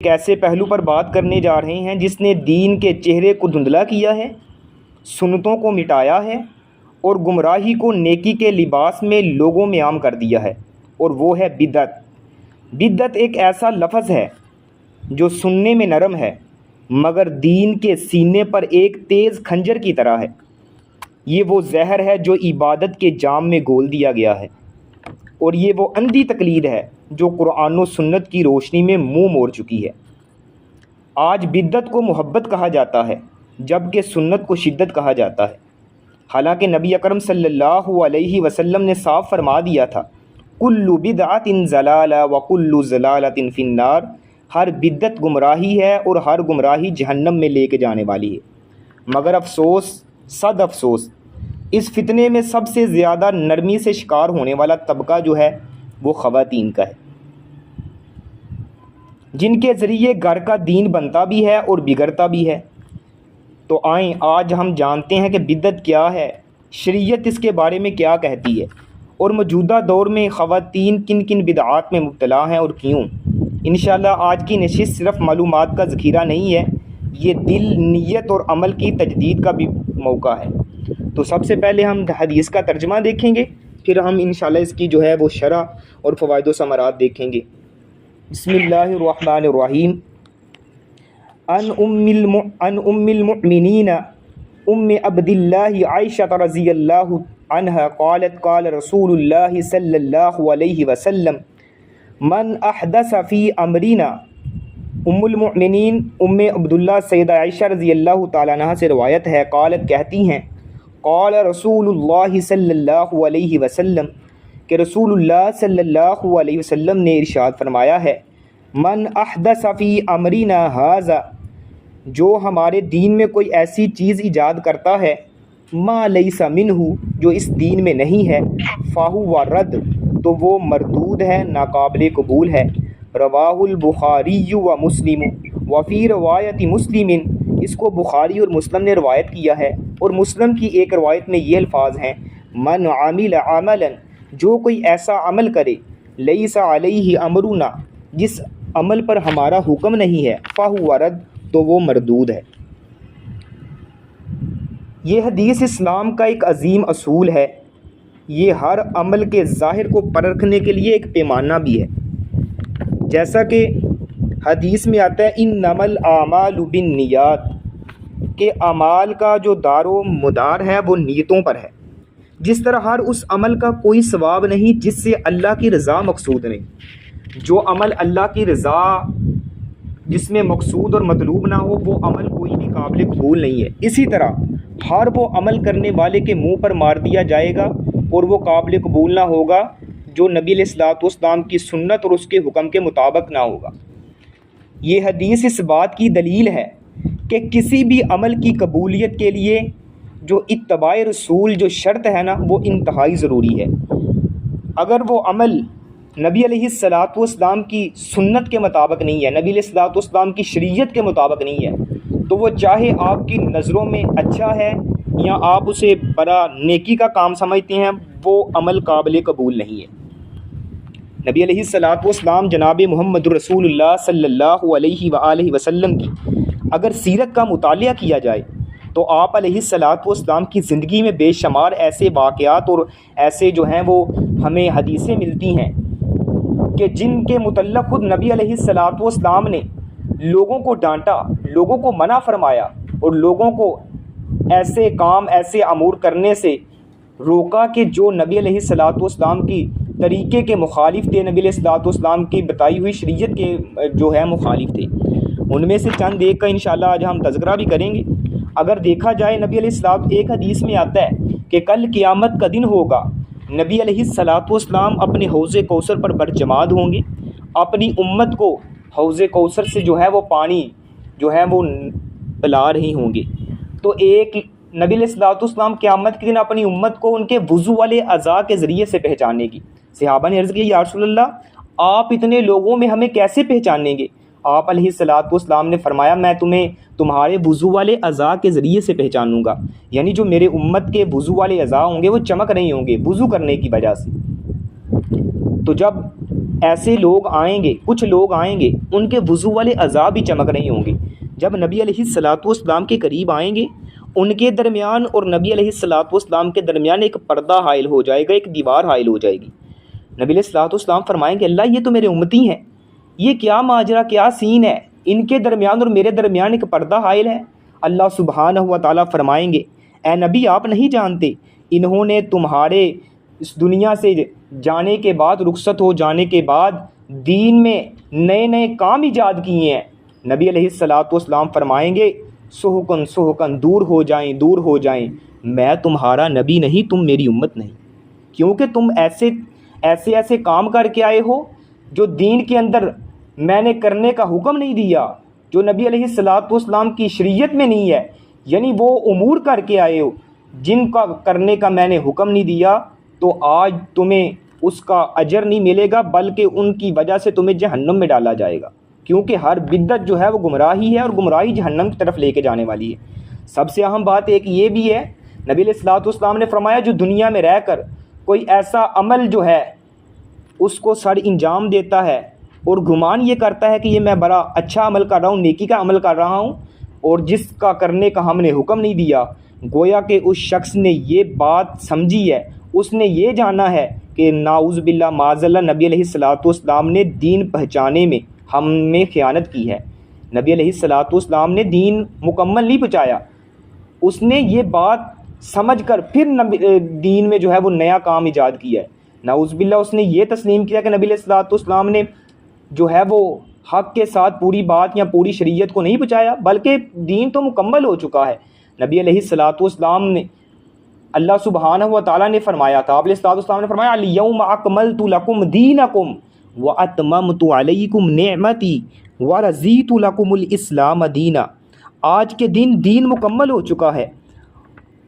ایک ایسے پہلو پر بات کرنے جا رہے ہیں جس نے دین کے چہرے کو دھندلا کیا ہے، سنتوں کو مٹایا ہے اور گمراہی کو نیکی کے لباس میں لوگوں میں عام کر دیا ہے، اور وہ ہے بدعت۔ بدعت ایک ایسا لفظ ہے جو سننے میں نرم ہے مگر دین کے سینے پر ایک تیز کھنجر کی طرح ہے۔ یہ وہ زہر ہے جو عبادت کے جام میں گھول دیا گیا ہے، اور یہ وہ اندھی تقلید ہے جو قرآن و سنت کی روشنی میں منہ موڑ چکی ہے۔ آج بدعت کو محبت کہا جاتا ہے جبکہ سنت کو شدت کہا جاتا ہے، حالانکہ نبی اکرم صلی اللہ علیہ وسلم نے صاف فرما دیا تھا، کل بدعت ضلالہ وکل ضلالۃ فی النار، ہر بدعت گمراہی ہے اور ہر گمراہی جہنم میں لے کے جانے والی ہے۔ مگر افسوس، صد افسوس، اس فتنے میں سب سے زیادہ نرمی سے شکار ہونے والا طبقہ جو ہے وہ خواتین کا ہے، جن کے ذریعے گھر کا دین بنتا بھی ہے اور بگڑتا بھی ہے۔ تو آئیں آج ہم جانتے ہیں کہ بدعت کیا ہے، شریعت اس کے بارے میں کیا کہتی ہے، اور موجودہ دور میں خواتین کن کن بدعات میں مبتلا ہیں اور کیوں۔ انشاءاللہ آج کی نشست صرف معلومات کا ذخیرہ نہیں ہے، یہ دل، نیت اور عمل کی تجدید کا بھی موقع ہے۔ تو سب سے پہلے ہم حدیث کا ترجمہ دیکھیں گے، پھر ہم انشاءاللہ اس کی جو ہے وہ شرح اور فوائد و ثمرات دیکھیں گے۔ بسم اللہ الرحمن الرحیم۔ ان ام المؤمنین ام عبد اللہ عائشہ رضی اللہ عنہا قالت قال رسول اللہ صلی اللہ علیہ وسلم من احدث فی امرنا۔ ام المؤمنین ام عبداللہ سیدہ عائشہ رضی اللہ تعالیٰ عنہ سے روایت ہے، قالت کہتی ہیں، قال رسول اللہ صلی اللہ علیہ وسلم کہ رسول اللہ صلی اللہ علیہ وسلم نے ارشاد فرمایا ہے، من احدث فی امرنا ھذا، جو ہمارے دین میں کوئی ایسی چیز ایجاد کرتا ہے، ما لیس منہ، جو اس دین میں نہیں ہے، فہو رد، تو وہ مردود ہے، ناقابل قبول ہے۔ رواہ البخاری و مسلم وفی روایت مسلم، اس کو بخاری اور مسلم نے روایت کیا ہے، اور مسلم کی ایک روایت میں یہ الفاظ ہیں، من عمل عملا، جو کوئی ایسا عمل کرے، لیس علیہ امرنا، جس عمل پر ہمارا حکم نہیں ہے، فہو رد، تو وہ مردود ہے۔ یہ حدیث اسلام کا ایک عظیم اصول ہے، یہ ہر عمل کے ظاہر کو پرکھنے کے لیے ایک پیمانہ بھی ہے، جیسا کہ حدیث میں آتا ہے انما الاعمال بالنیات، کہ اعمال کا جو دار و مدار ہے وہ نیتوں پر ہے۔ جس طرح ہر اس عمل کا کوئی ثواب نہیں جس سے اللہ کی رضا مقصود نہیں، جو عمل اللہ کی رضا جس میں مقصود اور مطلوب نہ ہو وہ عمل کوئی بھی قابل قبول نہیں ہے۔ اسی طرح ہر وہ عمل کرنے والے کے منہ پر مار دیا جائے گا اور وہ قابل قبول نہ ہوگا جو نبی علیہ الصلوۃ والسلام کی سنت اور اس کے حکم کے مطابق نہ ہوگا۔ یہ حدیث اس بات کی دلیل ہے کہ کسی بھی عمل کی قبولیت کے لیے جو اتباع رسول جو شرط ہے نا، وہ انتہائی ضروری ہے۔ اگر وہ عمل نبی علیہ الصلوۃ والسلام کی سنت کے مطابق نہیں ہے، نبی علیہ الصلوۃ والسلام کی شریعت کے مطابق نہیں ہے، تو وہ چاہے آپ کی نظروں میں اچھا ہے یا آپ اسے بڑا نیکی کا کام سمجھتے ہیں، وہ عمل قابل قبول نہیں ہے۔ نبی علیہ الصلوۃ والسلام جناب محمد رسول اللہ صلی اللہ علیہ وآلہ وسلم کی اگر سیرت کا مطالعہ کیا جائے تو آپ علیہ الصلوۃ والسلام کی زندگی میں بے شمار ایسے واقعات اور ایسے جو ہیں وہ ہمیں حدیثیں ملتی ہیں کہ جن کے متعلق خود نبی علیہ الصلوۃ والسلام نے لوگوں کو ڈانٹا، لوگوں کو منع فرمایا اور لوگوں کو ایسے کام، ایسے امور کرنے سے روکا کہ جو نبی علیہ الصلوۃ والسلام کی طریقے کے مخالف تھے، نبی علیہ الصلوۃ والسلام کی بتائی ہوئی شریعت کے جو ہے مخالف تھے۔ ان میں سے چند ایک کا انشاءاللہ آج ہم تذکرہ بھی کریں گے۔ اگر دیکھا جائے نبی علیہ الصلوۃ، ایک حدیث میں آتا ہے کہ کل قیامت کا دن ہوگا، نبی علیہ الصلوۃ والسلام اپنے حوض کوثر پر برجماد ہوں گے، اپنی امت کو حوض کوثر سے جو ہے وہ پانی جو ہے وہ پلا رہی ہوں گے۔ تو ایک نبی علیہ الصلوۃ والسلام قیامت کے دن اپنی امت کو ان کے وضو والے اعضاء کے ذریعے سے پہچاننے گی۔ صحابہ نے عرض کی، یا رسول اللہ، آپ اتنے لوگوں میں ہمیں کیسے پہچانیں گے؟ آپ علیہ الصلوۃ والسلام نے فرمایا، میں تمہیں تمہارے وضو والے اعضاء کے ذریعے سے پہچانوں گا، یعنی جو میرے امت کے وضو والے اعضاء ہوں گے وہ چمک رہے ہوں گے وضو کرنے کی وجہ سے۔ تو جب ایسے لوگ آئیں گے، کچھ لوگ آئیں گے ان کے وضو والے اعضاء بھی چمک رہے ہوں گے، جب نبی علیہ الصلوۃ والسلام کے قریب آئیں گے ان کے درمیان اور نبی علیہ الصلوۃ والسلام کے درمیان ایک پردہ حائل ہو جائے گا، ایک دیوار حائل ہو جائے گی۔ نبی علیہ الصلوۃ والسلام فرمائیں گے اللہ یہ تو میرے امتی ہیں، یہ کیا ماجرا کیا سین ہے، ان کے درمیان اور میرے درمیان ایک پردہ حائل ہے۔ اللہ سبحانہ و تعالیٰ فرمائیں گے اے نبی آپ نہیں جانتے انہوں نے تمہارے اس دنیا سے جانے کے بعد، رخصت ہو جانے کے بعد دین میں نئے نئے کام ایجاد کیے ہیں۔ نبی علیہ الصلوۃ والسلام فرمائیں گے سحقن سحقن، دور ہو جائیں دور ہو جائیں، میں تمہارا نبی نہیں، تم میری امت نہیں، کیونکہ تم ایسے کام کر کے آئے ہو جو دین کے اندر میں نے کرنے کا حکم نہیں دیا، جو نبی علیہ الصلوۃ والسلام کی شریعت میں نہیں ہے، یعنی وہ امور کر کے آئے ہو جن کا کرنے کا میں نے حکم نہیں دیا، تو آج تمہیں اس کا اجر نہیں ملے گا بلکہ ان کی وجہ سے تمہیں جہنم میں ڈالا جائے گا، کیونکہ ہر بدعت جو ہے وہ گمراہی ہے اور گمراہی جہنم کی طرف لے کے جانے والی ہے۔ سب سے اہم بات ایک یہ بھی ہے، نبی علیہ الصلوۃ والسلام نے فرمایا جو دنیا میں رہ کر کوئی ایسا عمل جو ہے اس کو سر انجام دیتا ہے اور گمان یہ کرتا ہے کہ یہ میں بڑا اچھا عمل کر رہا ہوں، نیکی کا عمل کر رہا ہوں، اور جس کا کرنے کا ہم نے حکم نہیں دیا، گویا کہ اس شخص نے یہ بات سمجھی ہے، اس نے یہ جانا ہے کہ ناعوذ باللہ معاذ اللہ نبی علیہ الصلوۃ والسلام نے دین پہنچانے میں ہم نے خیانت کی ہے، نبی علیہ الصلوۃ والسلام نے دین مکمل نہیں پہنچایا، اس نے یہ بات سمجھ کر پھر دین میں جو ہے وہ نیا کام ایجاد کیا ہے۔ نعوذ باللہ اس نے یہ تسلیم کیا کہ نبی علیہ الصلوۃ والسلام نے جو ہے وہ حق کے ساتھ پوری بات یا پوری شریعت کو نہیں پہنچایا، بلکہ دین تو مکمل ہو چکا ہے۔ نبی علیہ الصلوۃ والسلام نے اللہ سبحانہ و تعالیٰ نے فرمایا تھا، آپ علیہ الصلوۃ والسلام نے فرمایا الیوم اکملت لکم دینکم واتممت علیکم نعمتی ورضیت لکم الاسلام دینا، آج کے دین مکمل ہو چکا ہے۔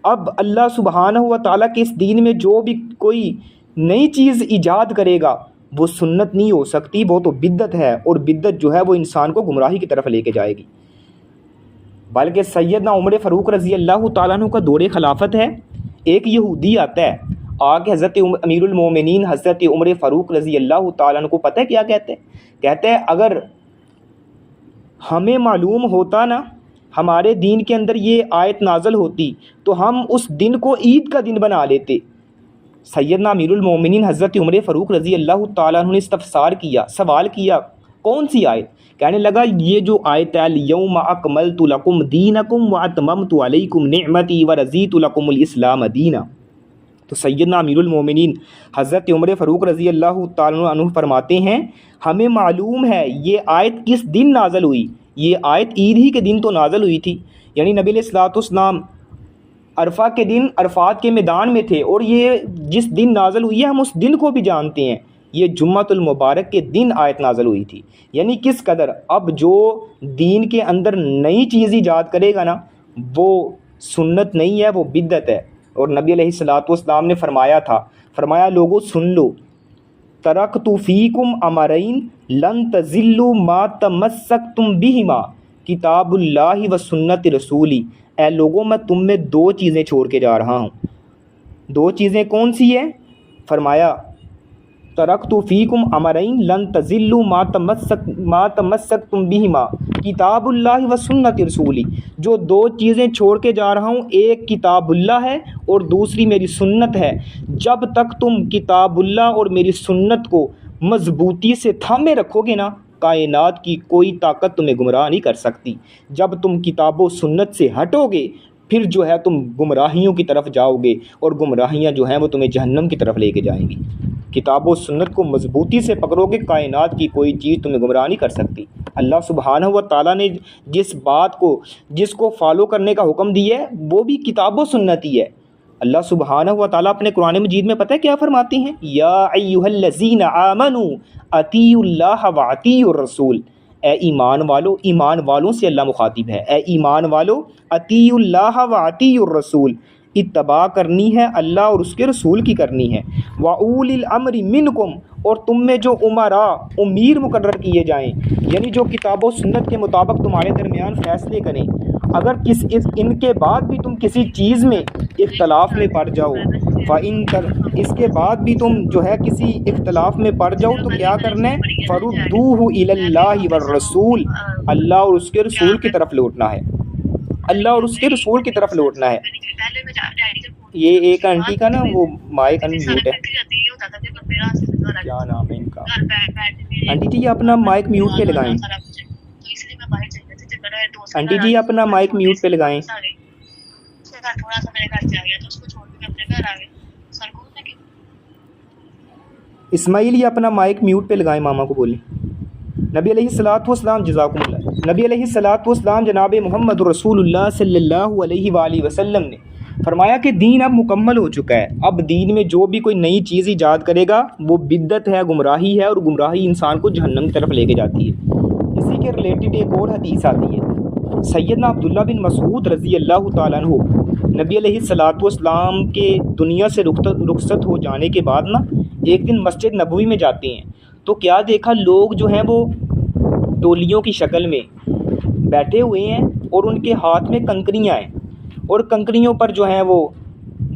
اب اللہ سبحانہ و تعالیٰ کے اس دین میں جو بھی کوئی نئی چیز ایجاد کرے گا وہ سنت نہیں ہو سکتی، وہ تو بدعت ہے، اور بدعت جو ہے وہ انسان کو گمراہی کی طرف لے کے جائے گی۔ بلکہ سیدنا عمر فاروق رضی اللہ تعالیٰ عنہ کا دور خلافت ہے، ایک یہودی آتا ہے آ کے حضرت امیر المومنین حضرت عمر فاروق رضی اللہ تعالیٰ عنہ کو پتہ ہے کیا کہتے ہیں؟ کہتے ہیں اگر ہمیں معلوم ہوتا نا، ہمارے دین کے اندر یہ آیت نازل ہوتی تو ہم اس دن کو عید کا دن بنا لیتے۔ سیدنا امیر المومنین حضرت عمر فاروق رضی اللہ تعالیٰ عنہ نے استفسار کیا، سوال کیا کون سی آیت؟ کہنے لگا یہ جو آیت ہے الیوم اکملت لکم دینکم واتممت علیکم نعمتی ورضیت لکم الاسلام دینا۔ تو سیدنا امیر المومنین حضرت عمر فاروق رضی اللہ تعالیٰ عنہ فرماتے ہیں ہمیں معلوم ہے یہ آیت کس دن نازل ہوئی، یہ آیت عید ہی کے دن تو نازل ہوئی تھی، یعنی نبی علیہ الصلوۃ والسلام عرفہ کے دن عرفات کے میدان میں تھے، اور یہ جس دن نازل ہوئی ہے ہم اس دن کو بھی جانتے ہیں، یہ جمعۃ المبارک کے دن آیت نازل ہوئی تھی۔ یعنی کس قدر اب جو دین کے اندر نئی چیز ایجاد کرے گا نا وہ سنت نہیں ہے، وہ بدعت ہے۔ اور نبی علیہ الصلوۃ والسلام نے فرمایا لوگو سن لو، ترکت فیکم امرین لن تضلوا ما تمسکتم بہما کتاب اللہ و سنت رسولی، اے لوگوں میں تم میں دو چیزیں چھوڑ کے جا رہا ہوں۔ دو چیزیں کون سی ہیں؟ فرمایا ترکت فیکم امرین لن تضلوا ما تمسکتم بہما کتاب اللہ و سنت رسولی، جو دو چیزیں چھوڑ کے جا رہا ہوں، ایک کتاب اللہ ہے اور دوسری میری سنت ہے۔ جب تک تم کتاب اللہ اور میری سنت کو مضبوطی سے تھامے رکھو گے نا، کائنات کی کوئی طاقت تمہیں گمراہ نہیں کر سکتی۔ جب تم کتاب و سنت سے ہٹو گے پھر جو ہے تم گمراہیوں کی طرف جاؤ گے، اور گمراہیاں جو ہیں وہ تمہیں جہنم کی طرف لے کے جائیں گی۔ کتاب و سنت کو مضبوطی سے پکڑو گے، کائنات کی کوئی چیز تمہیں گمراہ نہیں کر سکتی۔ اللہ سبحانہ و تعالیٰ نے جس کو فالو کرنے کا حکم دیا ہے وہ بھی کتاب و سنت ہی ہے۔ اللہ سبحانہ و تعالیٰ اپنے قرآن مجید میں پتہ ہے کیا فرماتے ہیں؟ یا ایھا الذین آمنوا اطیعوا اللہ واطیعوا الرسول، اے ایمان والو، ایمان والوں سے اللہ مخاطب ہے، اے ایمان والو اطیعوا اللہ واطیعوا الرسول، اتباع کرنی ہے اللہ اور اس کے رسول کی کرنی ہے۔ وَأُولِي الْأَمْرِ مِنْكُمْ، اور تم میں جو امراء امیر مقرر کیے جائیں، یعنی جو کتاب و سنت کے مطابق تمہارے درمیان فیصلے کریں، اگر ان کے بعد بھی تم کسی چیز میں اختلاف میں پڑ جاؤ، اس کے بعد بھی تم جو ہے کسی اختلاف میں پڑ جاؤ تو کیا کرنا ہے، فردوہ الی اللہ والرسول، اللہ اور اس کے رسول کی طرف لوٹنا ہے، اللہ اور اس کے رسول کی طرف لوٹنا ہے۔ یہ ایک آنٹی کا نا وہ مائک ان میوٹ ہے، کیا نام ہے ان کا، آنٹی جی اپنا مائک میوٹ پہ لگائیں، آنٹی جی اپنا مائک میوٹ پہ لگائیں۔ اسماعیل یہ اپنا مائک میوٹ پہ لگائیں، ماما کو بولیں۔ نبی علیہ الصلوۃ والسلام، جزاکم اللہ، نبی علیہ الصلوۃ والسلام جناب محمد رسول اللہ صلی اللہ علیہ وآلہ وسلم نے فرمایا کہ دین اب مکمل ہو چکا ہے، اب دین میں جو بھی کوئی نئی چیز ایجاد کرے گا وہ بدعت ہے، گمراہی ہے، اور گمراہی انسان کو جہنم کی طرف لے کے جاتی ہے۔ اسی کے ریلیٹڈ ایک اور حدیث آتی ہے، سیدنا عبداللہ بن مسعود رضی اللہ تعالیٰ عنہ نبی علیہ الصلوۃ والسلام کے دنیا سے رخصت ہو جانے کے بعد نا ایک دن مسجد نبوی میں جاتے ہیں تو کیا دیکھا، لوگ جو ہیں وہ ٹولیوں کی شکل میں بیٹھے ہوئے ہیں اور ان کے ہاتھ میں کنکریاں ہیں، اور کنکریوں پر جو ہیں وہ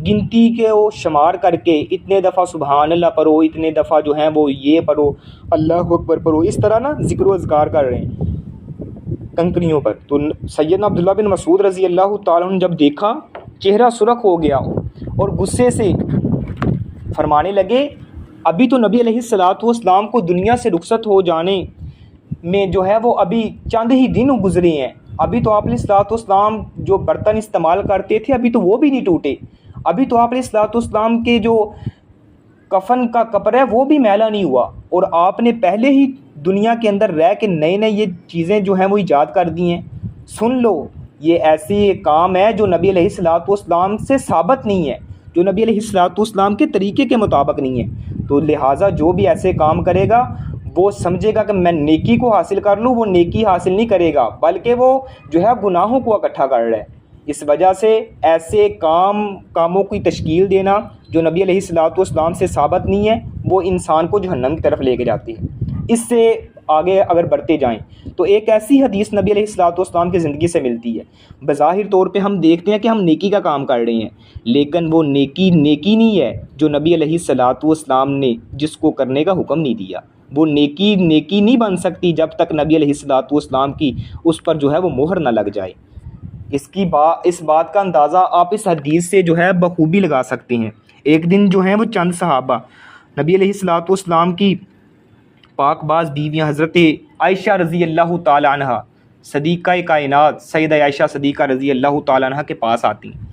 گنتی کے وہ شمار کر کے اتنے دفعہ سبحان اللہ پڑھو، اتنے دفعہ جو ہیں وہ یہ پڑھو، اللہ اکبر پڑھو، اس طرح نا ذکر و اذکار کر رہے ہیں کنکریوں پر۔ تو سیدنا عبداللہ بن مسعود رضی اللہ تعالیٰ عنہ جب دیکھا، چہرہ سرخ ہو گیا اور غصے سے فرمانے لگے، ابھی تو نبی علیہ الصلوۃ والسلام کو دنیا سے رخصت ہو جانے میں جو ہے وہ ابھی چند ہی دن گزرے ہیں، ابھی تو آپ علیہ الصلوۃ والسلام جو برتن استعمال کرتے تھے ابھی تو وہ بھی نہیں ٹوٹے، ابھی تو آپ علیہ الصلوۃ والسلام کے جو کفن کا کپڑا ہے وہ بھی میلا نہیں ہوا، اور آپ نے پہلے ہی دنیا کے اندر رہ کے نئے نئے یہ چیزیں جو ہیں وہ ایجاد کر دی ہیں۔ سن لو، یہ ایسی کام ہے جو نبی علیہ الصلوۃ والسلام سے ثابت نہیں ہے، جو نبی علیہ الصلوۃ والسلام کے طریقے کے مطابق نہیں ہے، تو لہٰذا جو بھی ایسے کام کرے گا وہ سمجھے گا کہ میں نیکی کو حاصل کر لوں، وہ نیکی حاصل نہیں کرے گا بلکہ وہ جو ہے گناہوں کو اکٹھا کر رہا ہے۔ اس وجہ سے ایسے کاموں کی تشکیل دینا جو نبی علیہ الصلوۃ والسلام سے ثابت نہیں ہے وہ انسان کو جہنم کی طرف لے کے جاتی ہے۔ اس سے آگے اگر بڑھتے جائیں تو ایک ایسی حدیث نبی علیہ الصلوۃ والسلام کی زندگی سے ملتی ہے، بظاہر طور پہ ہم دیکھتے ہیں کہ ہم نیکی کا کام کر رہے ہیں، لیکن وہ نیکی نہیں ہے جو نبی علیہ الصلوۃ والسلام نے جس کو کرنے کا حکم نہیں دیا، وہ نیکی نہیں بن سکتی جب تک نبی علیہ الصلوۃ والسلام کی اس پر جو ہے وہ مہر نہ لگ جائے۔ اس بات کا اندازہ آپ اس حدیث سے جو ہے بخوبی لگا سکتے ہیں۔ ایک دن جو ہیں وہ چند صحابہ نبی علیہ الصلوۃ والسلام کی پاک باز بیویاں حضرت عائشہ رضی اللہ تعالیٰ عنہ، صدیقہ کائنات سیدہ عائشہ صدیقہ رضی اللہ تعالیٰ عنہ کے پاس آتی ہیں۔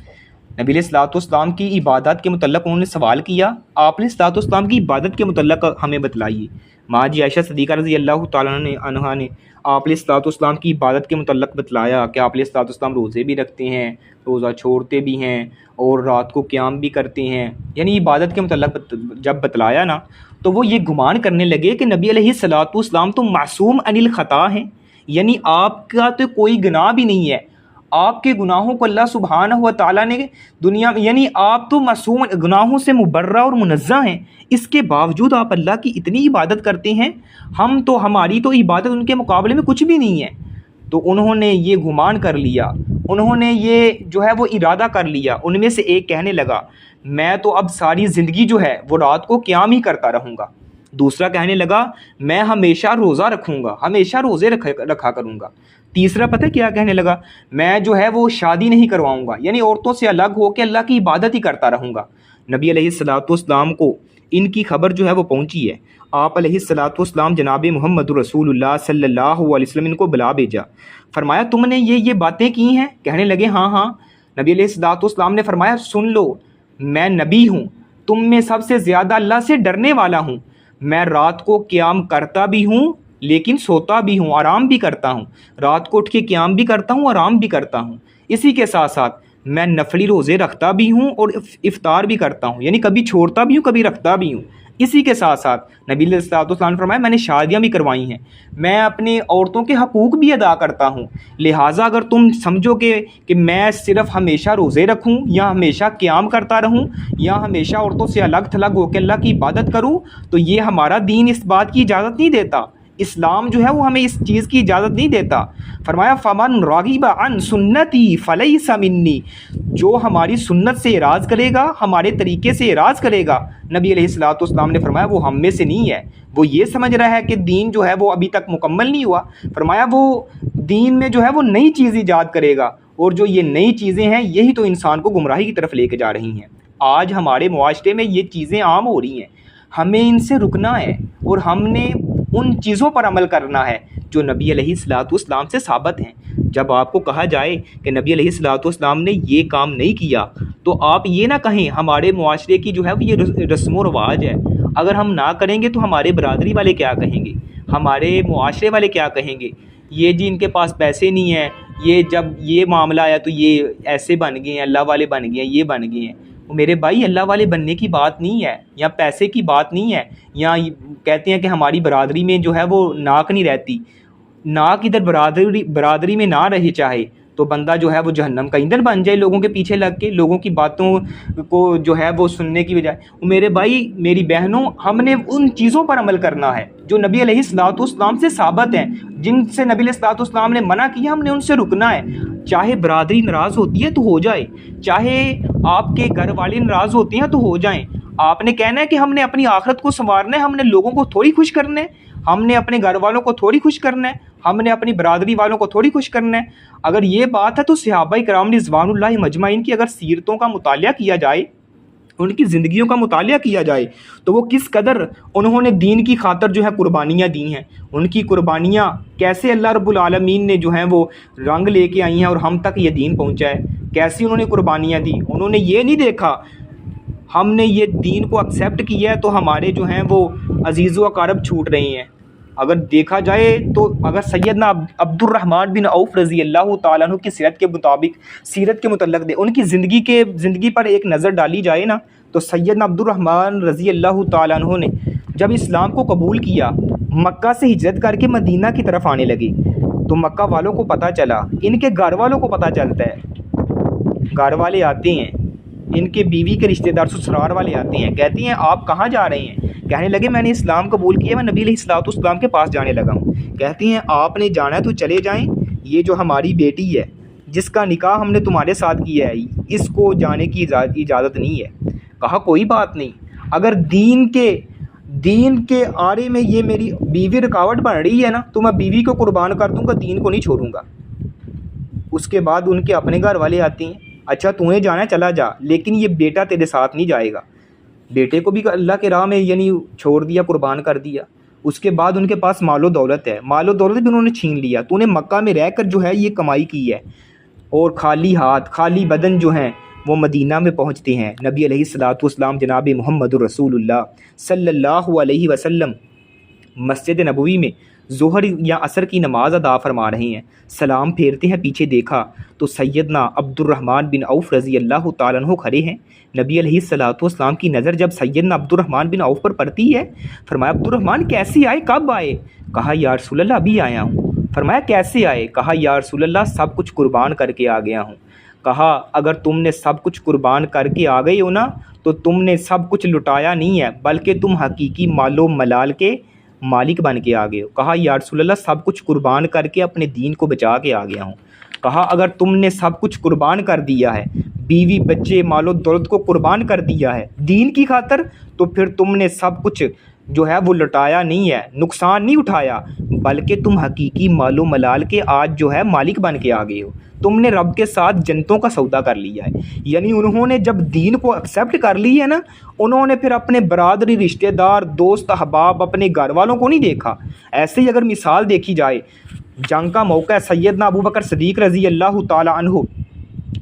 نبی علیہ الصلوۃ والسلام کی عبادت کے متعلق انہوں نے سوال کیا، آپ علیہ الصلوۃ والسلام کی عبادت کے متعلق ہمیں بتلائیے۔ ماں جی عائشہ صدیقہ رضی اللہ تعالیٰ عنہ نے آپ علیہ الصلوۃ والسلام کی عبادت کے متعلق بتلایا کہ آپ علیہ الصلوۃ والسلام روزے بھی رکھتے ہیں، روزہ چھوڑتے بھی ہیں، اور رات کو قیام بھی کرتے ہیں، یعنی عبادت کے متعلق جب بتلایا نا تو وہ یہ گمان کرنے لگے کہ نبی علیہ الصلوۃ والسلام تو معصوم عن الخطا ہیں، یعنی آپ کا تو کوئی گناہ بھی نہیں ہے، آپ کے گناہوں کو اللہ سبحانہ و تعالیٰ نے دنیا میں، یعنی آپ تو معصوم گناہوں سے مبرہ اور منزہ ہیں، اس کے باوجود آپ اللہ کی اتنی عبادت کرتے ہیں، ہماری تو عبادت ان کے مقابلے میں کچھ بھی نہیں ہے۔ تو انہوں نے یہ گمان کر لیا، انہوں نے یہ جو ہے وہ ارادہ کر لیا۔ ان میں سے ایک کہنے لگا میں تو اب ساری زندگی جو ہے وہ رات کو قیام ہی کرتا رہوں گا، دوسرا کہنے لگا میں ہمیشہ روزہ رکھوں گا، ہمیشہ روزے رکھا کروں گا، تیسرا پتہ کیا کہنے لگا، میں جو ہے وہ شادی نہیں کرواؤں گا، یعنی عورتوں سے الگ ہو کے اللہ کی عبادت ہی کرتا رہوں گا۔ نبی علیہ الصلوۃ والسلام کو ان کی خبر جو ہے وہ پہنچی ہے، آپ علیہ الصلوۃ والسلام جناب محمد رسول اللہ صلی اللہ علیہ وسلم ان کو بلا بھیجا، فرمایا تم نے یہ باتیں کی ہیں؟ کہنے لگے ہاں۔ نبی علیہ الصلوۃ والسلام نے فرمایا سن لو، میں نبی ہوں، تم میں سب سے زیادہ اللہ سے ڈرنے والا ہوں، میں رات کو قیام کرتا بھی ہوں لیکن سوتا بھی ہوں، آرام بھی کرتا ہوں، رات کو اٹھ کے قیام بھی کرتا ہوں، آرام بھی کرتا ہوں، اسی کے ساتھ ساتھ میں نفلی روزے رکھتا بھی ہوں اور افطار بھی کرتا ہوں، یعنی کبھی چھوڑتا بھی ہوں کبھی رکھتا بھی ہوں، اسی کے ساتھ ساتھ نبی علیہ الصلوۃ والسلام نے فرمایا میں نے شادیاں بھی کروائی ہیں، میں اپنی عورتوں کے حقوق بھی ادا کرتا ہوں، لہٰذا اگر تم سمجھو کہ میں صرف ہمیشہ روزے رکھوں یا ہمیشہ قیام کرتا رہوں یا ہمیشہ عورتوں سے الگ تھلگ ہو کے اللہ کی عبادت کروں تو یہ ہمارا دین اس بات کی اجازت نہیں دیتا، اسلام جو ہے وہ ہمیں اس چیز کی اجازت نہیں دیتا۔ فرمایا فمن راغب عن سنتی فلیس منی، جو ہماری سنت سے اعراض کرے گا، ہمارے طریقے سے اعراض کرے گا، نبی علیہ الصلوۃ والسلام نے فرمایا وہ ہم میں سے نہیں ہے۔ وہ یہ سمجھ رہا ہے کہ دین جو ہے وہ ابھی تک مکمل نہیں ہوا، فرمایا وہ دین میں جو ہے وہ نئی چیز ایجاد کرے گا، اور جو یہ نئی چیزیں ہیں یہی تو انسان کو گمراہی کی طرف لے کے جا رہی ہیں۔ آج ہمارے معاشرے میں یہ چیزیں عام ہو رہی ہیں، ہمیں ان سے رکنا ہے اور ہم نے ان چیزوں پر عمل کرنا ہے جو نبی علیہ الصلوۃ والسلام سے ثابت ہیں۔ جب آپ کو کہا جائے کہ نبی علیہ الصلوۃ والسلام نے یہ کام نہیں کیا تو آپ یہ نہ کہیں ہمارے معاشرے کی جو ہے وہ یہ رسم و رواج ہے، اگر ہم نہ کریں گے تو ہمارے برادری والے کیا کہیں گے، ہمارے معاشرے والے کیا کہیں گے، یہ جی ان کے پاس پیسے نہیں ہیں، یہ جب یہ معاملہ آیا تو یہ ایسے بن گئے ہیں، اللہ والے بن گئے ہیں، یہ بن گئے ہیں۔ میرے بھائی اللہ والے بننے کی بات نہیں ہے، یا پیسے کی بات نہیں ہے، یا کہتے ہیں کہ ہماری برادری میں جو ہے وہ ناک نہیں رہتی، ناک ادھر برادری میں نہ رہے چاہے تو بندہ جو ہے وہ جہنم کا ایندھن بن جائے، لوگوں کے پیچھے لگ کے، لوگوں کی باتوں کو جو ہے وہ سننے کی بجائے۔ میرے بھائی میری بہنوں، ہم نے ان چیزوں پر عمل کرنا ہے جو نبی علیہ الصلوۃ والسلام سے ثابت ہیں، جن سے نبی علیہ الصلوۃ والسلام نے منع کیا ہم نے ان سے رکنا ہے۔ چاہے برادری ناراض ہوتی ہے تو ہو جائے، چاہے آپ کے گھر والے ناراض ہوتے ہیں تو ہو جائیں، آپ نے کہنا ہے کہ ہم نے اپنی آخرت کو سنوارنا ہے، ہم نے لوگوں کو تھوڑی خوش کرنا ہے، ہم نے اپنے گھر والوں کو تھوڑی خوش کرنا ہے، ہم نے اپنی برادری والوں کو تھوڑی خوش کرنا ہے۔ اگر یہ بات ہے تو صحابہ کرام رضوان اللہ مجمعین کی اگر سیرتوں کا مطالعہ کیا جائے، ان کی زندگیوں کا مطالعہ کیا جائے تو وہ کس قدر انہوں نے دین کی خاطر جو ہے قربانیاں دی ہیں، ان کی قربانیاں کیسے اللہ رب العالمین نے جو ہیں وہ رنگ لے کے آئی ہیں اور ہم تک یہ دین پہنچا ہے، کیسی انہوں نے قربانیاں دی۔ انہوں نے یہ نہیں دیکھا ہم نے یہ دین کو ایکسیپٹ کیا ہے تو ہمارے جو ہیں وہ عزیز و اقارب چھوٹ رہے ہیں۔ اگر دیکھا جائے تو اگر سیدنا عبد الرحمن بن عوف رضی اللہ تعالیٰ عنہ کی سیرت کے مطابق، سیرت کے متعلق ان کی زندگی پر ایک نظر ڈالی جائے نا، تو سیدنا عبد الرحمن رضی اللہ تعالیٰ عنہ نے جب اسلام کو قبول کیا، مکہ سے ہجرت کر کے مدینہ کی طرف آنے لگے، تو مکہ والوں کو پتہ چلا، ان کے گھر والوں کو پتہ چلتا ہے، گھر والے آتے ہیں، ان کے بیوی کے رشتہ دار سسرال والے آتے ہیں، کہتے ہیں آپ کہاں جا رہے ہیں؟ کہنے لگے میں نے اسلام قبول کیا، میں نبی علیہ الصلوۃ والسلام کے پاس جانے لگا ہوں۔ کہتے ہیں آپ نے جانا ہے تو چلے جائیں، یہ جو ہماری بیٹی ہے جس کا نکاح ہم نے تمہارے ساتھ کیا ہے، اس کو جانے کی اجازت نہیں ہے۔ کہا کوئی بات نہیں، اگر دین کے آرے میں یہ میری بیوی رکاوٹ بن رہی ہے نا تو میں بیوی کو قربان کر دوں گا، دین کو نہیں چھوڑوں گا۔ اس کے بعد ان کے اپنے گھر والے آتے ہیں، اچھا تمہیں جانا ہے چلا جا، لیکن یہ بیٹا تیرے ساتھ نہیں جائے گا۔ بیٹے کو بھی اللہ کے راہ میں یعنی چھوڑ دیا، قربان کر دیا۔ اس کے بعد ان کے پاس مال و دولت ہے، مال و دولت بھی انہوں نے چھین لیا، تو انہیں مکہ میں رہ کر جو ہے یہ کمائی کی ہے، اور خالی ہاتھ خالی بدن جو ہیں وہ مدینہ میں پہنچتے ہیں۔ نبی علیہ الصلوۃ والسلام جناب محمد رسول اللہ صلی اللہ علیہ وسلم مسجد نبوی میں ظہر یا عصر کی نماز ادا فرما رہے ہیں، سلام پھیرتے ہیں، پیچھے دیکھا تو سیدنا عبد الرحمن بن عوف رضی اللہ تعالیٰ عنہ کھڑے ہیں۔ نبی علیہ الصلوۃ والسلام کی نظر جب سیدنا عبد الرحمن بن عوف پر پڑتی ہے، فرمایا عبد الرحمن کیسے آئے، کب آئے؟ کہا یا رسول اللہ ابھی آیا ہوں۔ فرمایا کیسے آئے؟ کہا یا رسول اللہ سب کچھ قربان کر کے آ گیا ہوں۔ کہا اگر تم نے سب کچھ قربان کر کے آ گئے ہو نا تو تم نے سب کچھ لٹایا نہیں ہے، بلکہ تم حقیقی مال و ملال کے مالک بن کے آ گئے ہو۔ کہا یا رسول اللہ سب کچھ قربان کر کے اپنے دین کو بچا کے آ گیا ہوں۔ کہا اگر تم نے سب کچھ قربان کر دیا ہے، بیوی بچے مال و دولت کو قربان کر دیا ہے دین کی خاطر، تو پھر تم نے سب کچھ جو ہے وہ لٹایا نہیں ہے، نقصان نہیں اٹھایا، بلکہ تم حقیقی مال و ملال کے آج جو ہے مالک بن کے آ گئے ہو، تم نے رب کے ساتھ جنتوں کا سودا کر لیا ہے۔ یعنی انہوں نے جب دین کو ایکسیپٹ کر لی ہے نا، انہوں نے پھر اپنے برادری رشتہ دار دوست احباب اپنے گھر والوں کو نہیں دیکھا۔ ایسے ہی اگر مثال دیکھی جائے، جنگ کا موقع ہے، سیدنا ابو بکر صدیق رضی اللہ تعالی عنہ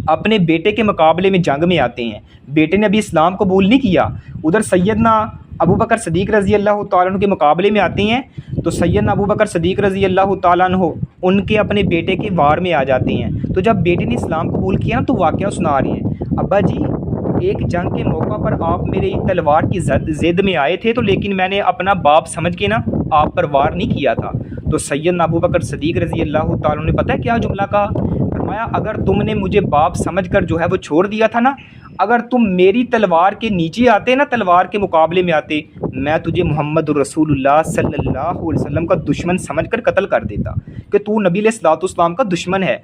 اپنے بیٹے کے مقابلے میں جنگ میں آتے ہیں، بیٹے نے ابھی اسلام قبول نہیں کیا، ادھر سیدنا ابو بکر صدیق رضی اللہ تعالیٰ عنہ کے مقابلے میں آتے ہیں، تو سیدنا ابو بکر صدیق رضی اللہ تعالیٰ عنہ ان کے اپنے بیٹے کے وار میں آ جاتے ہیں۔ تو جب بیٹے نے اسلام قبول کیا تو واقعہ سنا رہے ہیں، ابا جی ایک جنگ کے موقع پر آپ میرے تلوار کی زد میں آئے تھے، تو لیکن میں نے اپنا باپ سمجھ کے نا آپ پر وار نہیں کیا تھا۔ تو سیدنا ابو بکر صدیق رضی اللہ تعالیٰ عنہ نے پتہ ہے کیا جملہ کہا؟ فرمایا اگر تم نے مجھے باپ سمجھ کر جو ہے وہ چھوڑ دیا تھا نا، اگر تم میری تلوار کے نیچے آتے نا، تلوار کے مقابلے میں آتے، میں تجھے محمد الرسول اللہ صلی اللہ علیہ وسلم کا دشمن سمجھ کر قتل کر دیتا کہ تو نبی علیہ الصلوۃ والسلام کا دشمن ہے۔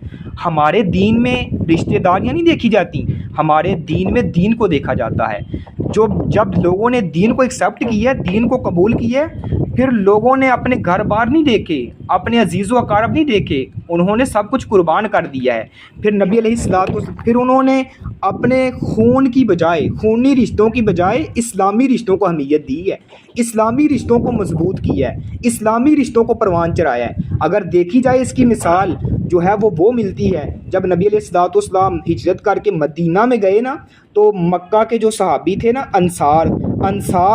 ہمارے دین میں رشتہ داریاں نہیں دیکھی جاتی، ہمارے دین میں دین کو دیکھا جاتا ہے۔ جب لوگوں نے دین کو ایکسیپٹ کیا ہے، دین کو قبول کیا ہے، پھر لوگوں نے اپنے گھر بار نہیں دیکھے، اپنے عزیز و اقارب نہیں دیکھے، انہوں نے سب کچھ قربان کر دیا ہے۔ پھر نبی علیہ الصلوۃ والسلام، پھر انہوں نے اپنے خون کی بجائے، خونی رشتوں کی بجائے اسلامی رشتوں کو اہمیت دی ہے، اسلامی رشتوں کو مضبوط کیا ہے، اسلامی رشتوں کو پروان چڑھایا ہے۔ اگر دیکھی جائے اس کی مثال جو ہے وہ ملتی ہے جب نبی علیہ الصلوۃ والسلام ہجرت کر کے مدینہ میں گئے نا، تو مکہ کے جو صحابی تھے نا، انصار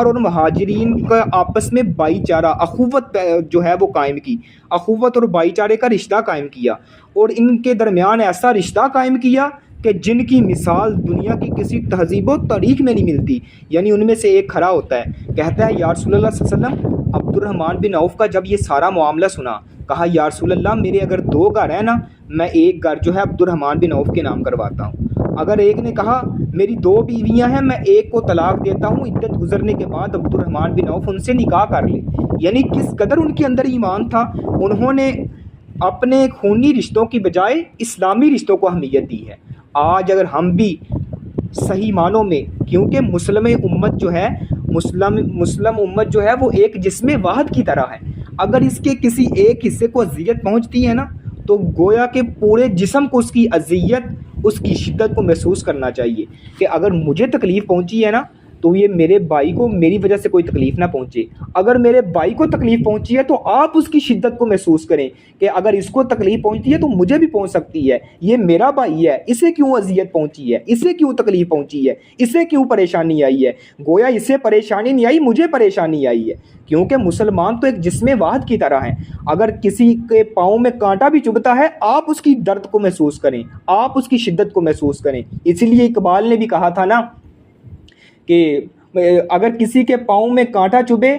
اور مہاجرین کا آپس میں بھائی چارہ، اخوت جو ہے وہ قائم کی، اخوت اور بھائی چارے کا رشتہ قائم کیا، اور ان کے درمیان ایسا رشتہ قائم کیا کہ جن کی مثال دنیا کی کسی تہذیب و تاریخ میں نہیں ملتی۔ یعنی ان میں سے ایک کھڑا ہوتا ہے، کہتا ہے یا رسول اللہ صلی اللہ علیہ وسلم، عبد الرحمن بن عوف کا جب یہ سارا معاملہ سنا، کہا یا رسول اللہ میرے اگر 2 گھر ہیں نا، میں ایک گھر جو ہے عبد الرحمن بن عوف کے نام کرواتا ہوں۔ اگر ایک نے کہا میری 2 بیویاں ہیں، میں ایک کو طلاق دیتا ہوں، عدت گزرنے کے بعد عبد الرحمن بن عوف ان سے نکاح کر لے۔ یعنی کس قدر ان کے اندر ایمان تھا، انہوں نے اپنے خونی رشتوں کی بجائے اسلامی رشتوں کو اہمیت دی ہے۔ آج اگر ہم بھی صحیح معنوں میں، کیونکہ مسلم امت جو ہے وہ ایک جسم واحد کی طرح ہے، اگر اس کے کسی ایک حصے کو اذیت پہنچتی ہے نا، تو گویا کہ پورے جسم کو اس کی اذیت، اس کی شدت کو محسوس کرنا چاہیے کہ اگر مجھے تکلیف پہنچی ہے نا، تو یہ میرے بھائی کو میری وجہ سے کوئی تکلیف نہ پہنچے۔ اگر میرے بھائی کو تکلیف پہنچی ہے تو آپ اس کی شدت کو محسوس کریں کہ اگر اس کو تکلیف پہنچتی ہے تو مجھے بھی پہنچ سکتی ہے، یہ میرا بھائی ہے، اسے کیوں اذیت پہنچی ہے، اسے کیوں تکلیف پہنچی ہے، اسے کیوں پریشانی آئی ہے، گویا اسے پریشانی نہیں آئی، مجھے پریشانی آئی ہے، کیونکہ مسلمان تو ایک جسم واحد کی طرح ہیں۔ اگر کسی کے پاؤں میں کانٹا بھی چبھتا ہے، آپ اس کی درد کو محسوس کریں، آپ اس کی شدت کو محسوس کریں۔ اسی لیے اقبال نے بھی کہا تھا نا کہ اگر کسی کے پاؤں میں کانٹا چبھے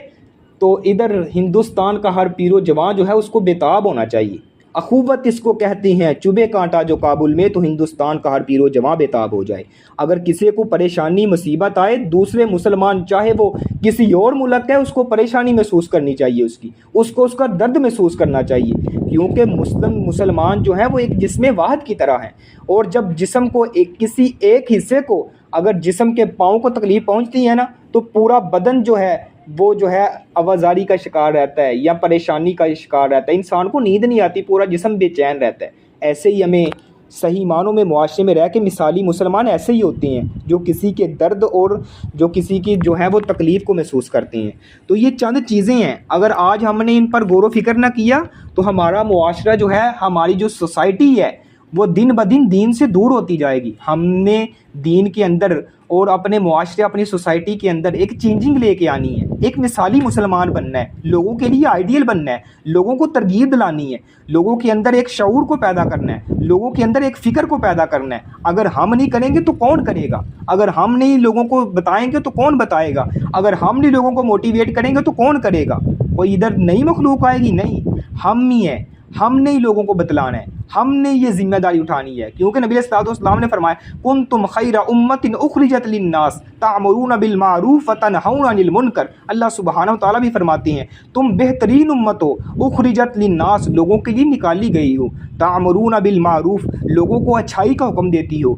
تو ادھر ہندوستان کا ہر پیر و جوان جو ہے اس کو بےتاب ہونا چاہیے۔ اخوت اس کو کہتے ہیں، چبھے کانٹا جو کابل میں تو ہندوستان کا ہر پیر و جوان بےتاب ہو جائے۔ اگر کسی کو پریشانی مصیبت آئے، دوسرے مسلمان چاہے وہ کسی اور ملک ہے، اس کو پریشانی محسوس کرنی چاہیے، اس کو اس کا درد محسوس کرنا چاہیے، کیونکہ مسلمان جو ہیں وہ ایک جسم واحد کی طرح ہیں۔ اور جب جسم کو کسی ایک حصے کو، اگر جسم کے پاؤں کو تکلیف پہنچتی ہے نا، تو پورا بدن جو ہے وہ جو ہے آوازاری کا شکار رہتا ہے یا پریشانی کا شکار رہتا ہے، انسان کو نیند نہیں آتی، پورا جسم بے چین رہتا ہے۔ ایسے ہی ہمیں صحیح معنوں میں معاشرے میں رہ کے مثالی مسلمان ایسے ہی ہوتے ہیں جو کسی کے درد اور جو کسی کی جو ہے وہ تکلیف کو محسوس کرتے ہیں۔ تو یہ چند چیزیں ہیں، اگر آج ہم نے ان پر غور و فکر نہ کیا تو ہمارا معاشرہ جو ہے، ہماری جو سوسائٹی ہے، وہ دن بدن دین سے دور ہوتی جائے گی۔ ہم نے دین کے اندر اور اپنے معاشرے، اپنی سوسائٹی کے اندر ایک چینجنگ لے کے آنی ہے، ایک مثالی مسلمان بننا ہے، لوگوں کے لیے آئیڈیل بننا ہے، لوگوں کو ترغیب دلانی ہے، لوگوں کے اندر ایک شعور کو پیدا کرنا ہے، لوگوں کے اندر ایک فکر کو پیدا کرنا ہے۔ اگر ہم نہیں کریں گے تو کون کرے گا؟ اگر ہم نہیں لوگوں کو بتائیں گے تو کون بتائے گا؟ اگر ہم نہیں لوگوں کو موٹیویٹ کریں گے تو کون کرے گا؟ کوئی ادھر نئی مخلوق آئے گی؟ نہیں، ہم ہی ہیں، ہم نے ہی لوگوں کو بتلانا ہے، ہم نے یہ ذمہ داری اٹھانی ہے، کیونکہ نبی صلی اللہ علیہ وسلم نے فرمایا کنتم خیر امت اخرجت للناس تعمرون بالمعروف وتنہون عن المنکر۔ اللہ سبحانہ وتعالیٰ بھی فرماتے ہیں تم بہترین امت ہو، اخرجت للناس، لوگوں کے لیے نکالی گئی ہو، تعمرون بالمعروف، لوگوں کو اچھائی کا حکم دیتی ہو،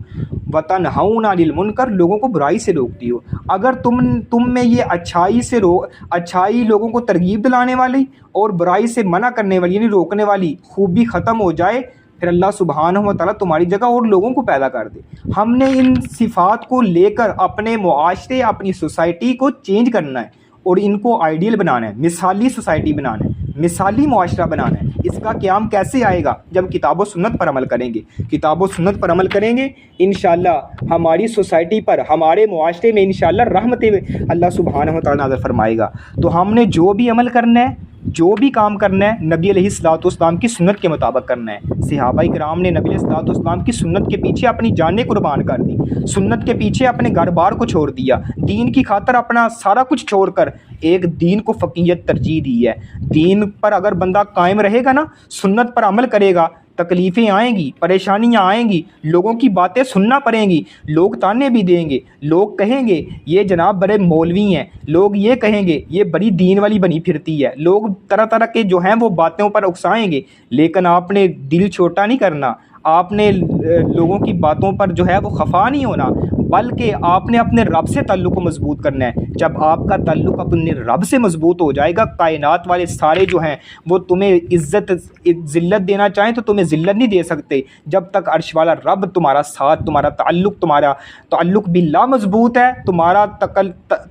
وتنہون عن المنکر، لوگوں کو برائی سے روکتی ہو۔ اگر تم میں یہ اچھائی لوگوں کو ترغیب دلانے والی اور برائی سے منع کرنے والی یعنی روکنے والی خوبی ختم ہو جائے، پھر اللہ سبحانہ و تعالیٰ تمہاری جگہ اور لوگوں کو پیدا کر دے۔ ہم نے ان صفات کو لے کر اپنے معاشرے، اپنی سوسائٹی کو چینج کرنا ہے اور ان کو آئیڈیل بنانا ہے، مثالی سوسائٹی بنانا ہے، مثالی معاشرہ بنانا ہے۔ اس کا قیام کیسے آئے گا؟ جب کتاب و سنت پر عمل کریں گے، کتاب و سنت پر عمل کریں گے، انشاءاللہ ہماری سوسائٹی پر، ہمارے معاشرے میں انشاءاللہ رحمت اللہ سبحانہ و تعالیٰ نازل فرمائے گا۔ تو ہم نے جو بھی عمل کرنا ہے، جو بھی کام کرنا ہے، نبی علیہ الصلوۃ والسلام کی سنت کے مطابق کرنا ہے۔ صحابہ کرام نے نبی علیہ الصلوۃ والسلام کی سنت کے پیچھے اپنی جانیں قربان کر دی، سنت کے پیچھے اپنے گھر بار کو چھوڑ دیا، دین کی خاطر اپنا سارا کچھ چھوڑ کر ایک دین کو فقیہت ترجیح دی ہے۔ دین پر اگر بندہ قائم رہے گا نا، سنت پر عمل کرے گا، تکلیفیں آئیں گی، پریشانیاں آئیں گی، لوگوں کی باتیں سننا پڑیں گی، لوگ تانے بھی دیں گے، لوگ کہیں گے یہ جناب بڑے مولوی ہیں، لوگ یہ کہیں گے یہ بڑی دین والی بنی پھرتی ہے، لوگ طرح طرح کے جو ہیں وہ باتوں پر اکسائیں گے، لیکن آپ نے دل چھوٹا نہیں کرنا، آپ نے لوگوں کی باتوں پر جو ہے وہ خفا نہیں ہونا، بلکہ آپ نے اپنے رب سے تعلق کو مضبوط کرنا ہے۔ جب آپ کا تعلق اپنے رب سے مضبوط ہو جائے گا، کائنات والے سارے جو ہیں وہ تمہیں ذلت دینا چاہیں تو تمہیں ذلت نہیں دے سکتے، جب تک عرش والا رب تمہارا ساتھ، تمہارا تعلق باللہ مضبوط ہے، تمہارا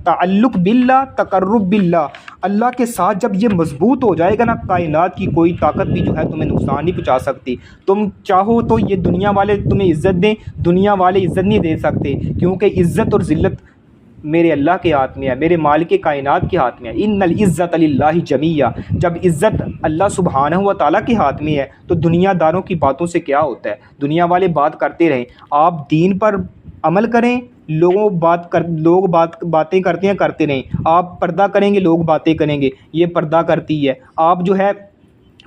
تعلق باللہ، تقرب باللہ، اللہ کے ساتھ جب یہ مضبوط ہو جائے گا نا، کائنات کی کوئی طاقت بھی جو ہے تمہیں نقصان نہیں پہنچا سکتی۔ تم چاہو تو یہ دنیا والے تمہیں عزت دیں، دنیا والے عزت نہیں دے سکتے، کیونکہ عزت اور ذلت میرے اللہ کے ہاتھ میں ہے، میرے مالک کائنات کے ہاتھ میں ہے۔ ان العزت للہ جمیعا، جب عزت اللہ سبحانہ و تعالیٰ کے ہاتھ میں ہے تو دنیا داروں کی باتوں سے کیا ہوتا ہے؟ دنیا والے بات کرتے رہیں، آپ دین پر عمل کریں، لوگ باتیں کرتے رہیں، آپ پردہ کریں گے، لوگ باتیں کریں گے، یہ پردہ کرتی ہے۔ آپ جو ہے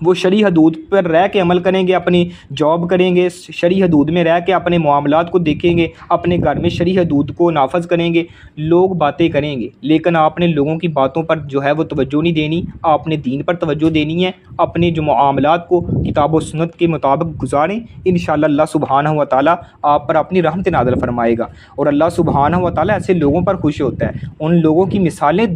وہ شرعی حدود پر رہ کے عمل کریں گے، اپنی جاب کریں گے، شرعی حدود میں رہ کے اپنے معاملات کو دیکھیں گے، اپنے گھر میں شرعی حدود کو نافذ کریں گے، لوگ باتیں کریں گے، لیکن آپ نے لوگوں کی باتوں پر جو ہے وہ توجہ نہیں دینی، آپ نے دین پر توجہ دینی ہے، اپنے جو معاملات کو کتاب و سنت کے مطابق گزاریں، انشاءاللہ اللہ سبحانہ و تعالیٰ آپ پر اپنی رحمت نازل فرمائے گا، اور اللہ سبحانہ و تعالیٰ ایسے لوگوں پر خوش ہوتا ہے۔ ان لوگوں کی مثالیں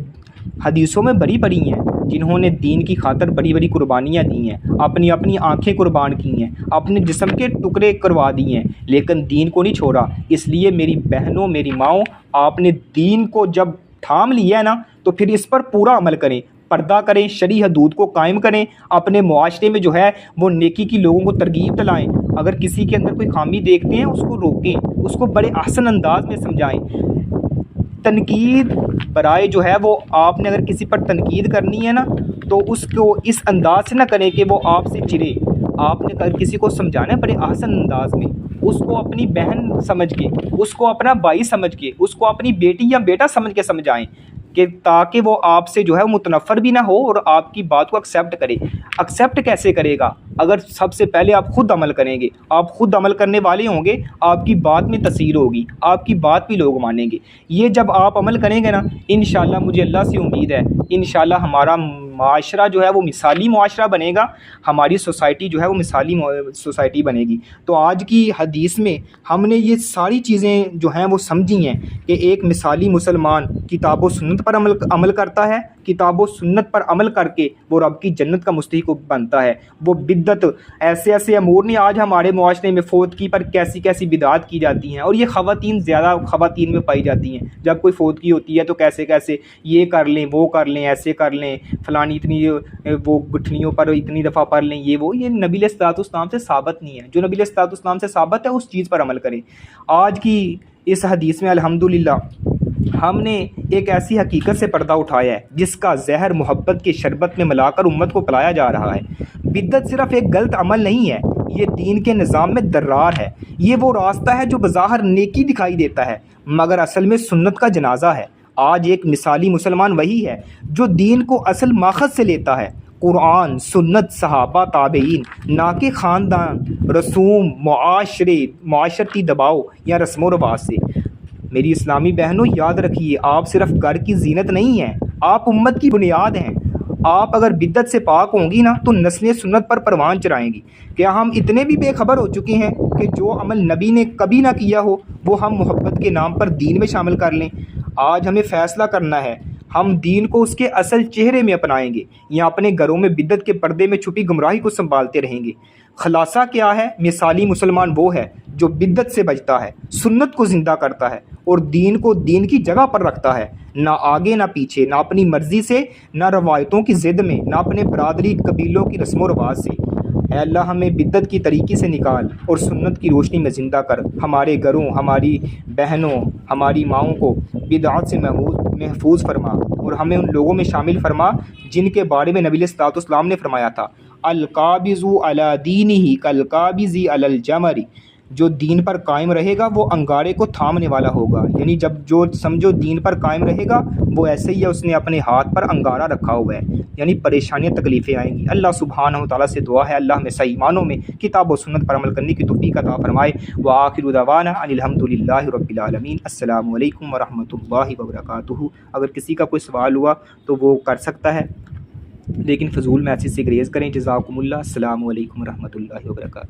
حدیثوں میں بڑی بڑی ہیں، جنہوں نے دین کی خاطر بڑی بڑی قربانیاں دی ہیں، اپنی آنکھیں قربان کی ہیں، اپنے جسم کے ٹکڑے کروا دیے ہیں، لیکن دین کو نہیں چھوڑا۔ اس لیے میری بہنوں، میری ماؤں، آپ نے دین کو جب تھام لیا ہے نا تو پھر اس پر پورا عمل کریں، پردہ کریں، شرعی حدود کو قائم کریں، اپنے معاشرے میں جو ہے وہ نیکی کی لوگوں کو ترغیب دلائیں، اگر کسی کے اندر کوئی خامی دیکھتے ہیں اس کو روکیں، اس کو بڑے احسن انداز میں سمجھائیں۔ تنقید برائے جو ہے وہ آپ نے اگر کسی پر تنقید کرنی ہے نا تو اس کو اس انداز سے نہ کریں کہ وہ آپ سے چرے، آپ نے اگر کسی کو سمجھانا ہے بڑے احسن انداز میں، اس کو اپنی بہن سمجھ کے، اس کو اپنا بھائی سمجھ کے، اس کو اپنی بیٹی یا بیٹا سمجھ کے سمجھائیں، کہ تاکہ وہ آپ سے جو ہے متنفر بھی نہ ہو اور آپ کی بات کو ایکسیپٹ کرے۔ ایکسیپٹ کیسے کرے گا؟ اگر سب سے پہلے آپ خود عمل کریں گے، آپ خود عمل کرنے والے ہوں گے، آپ کی بات میں تاثیر ہوگی، آپ کی بات بھی لوگ مانیں گے۔ یہ جب آپ عمل کریں گے نا، انشاءاللہ مجھے اللہ سے امید ہے، انشاءاللہ ہمارا معاشرہ جو ہے وہ مثالی معاشرہ بنے گا، ہماری سوسائٹی جو ہے وہ مثالی سوسائٹی بنے گی۔ تو آج کی حدیث میں ہم نے یہ ساری چیزیں جو ہیں وہ سمجھی ہیں کہ ایک مثالی مسلمان کتاب و سنت پر عمل کرتا ہے، کتاب و سنت پر عمل کر کے وہ رب کی جنت کا مستحق بنتا ہے۔ وہ بدعت، ایسے امور نہیں، آج ہمارے معاشرے میں فوتگی پر کیسی بدعات کی جاتی ہیں، اور یہ زیادہ خواتین میں پائی جاتی ہیں۔ جب کوئی فوتگی ہوتی ہے تو کیسے یہ کر لیں، وہ کر لیں، ایسے کر لیں، فلانی اتنی وہ گٹھلیوں پر اتنی دفعہ پڑھ لیں، یہ نبی علیہ الصلوۃ والسلام سے ثابت نہیں ہے۔ جو نبی علیہ الصلوۃ والسلام سے ثابت ہے اس چیز پر عمل کریں۔ آج کی اس حدیث میں الحمدللہ ہم نے ایک ایسی حقیقت سے پردہ اٹھایا ہے جس کا زہر محبت کے شربت میں ملا کر امت کو پلایا جا رہا ہے۔ بدعت صرف ایک غلط عمل نہیں ہے، یہ دین کے نظام میں درار ہے۔ یہ وہ راستہ ہے جو بظاہر نیکی دکھائی دیتا ہے مگر اصل میں سنت کا جنازہ ہے۔ آج ایک مثالی مسلمان وہی ہے جو دین کو اصل ماخذ سے لیتا ہے، قرآن، سنت، صحابہ، تابعین، نہ کہ خاندان، رسوم، معاشرتی دباؤ یا رسم و رواج سے۔ میری اسلامی بہنوں، یاد رکھیے، آپ صرف گھر کی زینت نہیں ہیں، آپ امت کی بنیاد ہیں۔ آپ اگر بدعت سے پاک ہوں گی نا تو نسلیں سنت پر پروان چرائیں گی۔ کیا ہم اتنے بھی بے خبر ہو چکے ہیں کہ جو عمل نبی نے کبھی نہ کیا ہو وہ ہم محبت کے نام پر دین میں شامل کر لیں؟ آج ہمیں فیصلہ کرنا ہے، ہم دین کو اس کے اصل چہرے میں اپنائیں گے یا اپنے گھروں میں بدعت کے پردے میں چھپی گمراہی کو سنبھالتے رہیں گے؟ خلاصہ کیا ہے؟ مثالی مسلمان وہ ہے جو بدعت سے بچتا ہے، سنت کو زندہ کرتا ہے اور دین کو دین کی جگہ پر رکھتا ہے، نہ آگے نہ پیچھے، نہ اپنی مرضی سے، نہ روایتوں کی ضد میں، نہ اپنے برادری قبیلوں کی رسم و رواج سے۔ اے اللہ ہمیں بدعت کی طریقے سے نکال اور سنت کی روشنی میں زندہ کر۔ ہمارے گھروں، ہماری بہنوں، ہماری ماؤں کو بدعات سے محفوظ فرما اور ہمیں ان لوگوں میں شامل فرما جن کے بارے میں نبی علیہ الصلوۃ والسلام نے فرمایا تھا، القابض علی دینہ کالقابض علی الجمر، جو دین پر قائم رہے گا وہ انگارے کو تھامنے والا ہوگا، یعنی جب جو سمجھو دین پر قائم رہے گا وہ ایسے ہی ہے اس نے اپنے ہاتھ پر انگارہ رکھا ہوا ہے، یعنی پریشانیاں تکلیفیں آئیں گی۔ اللہ سبحانہ و تعالیٰ سے دعا ہے اللہ ہمیں صحیح معنوں میں کتاب و سنت پر عمل کرنے کی توفیق عطا فرمائے۔ وآخر دعوانا ان الحمد للہ رب العالمین۔ السلام علیکم ورحمۃ اللہ وبرکاتہ۔ اگر کسی کا کوئی سوال ہوا تو وہ کر سکتا ہے، لیکن فضول میسیج سے گریز کریں۔ جزاکم اللہ۔ السلام علیکم ورحمۃ اللہ وبرکاتہ۔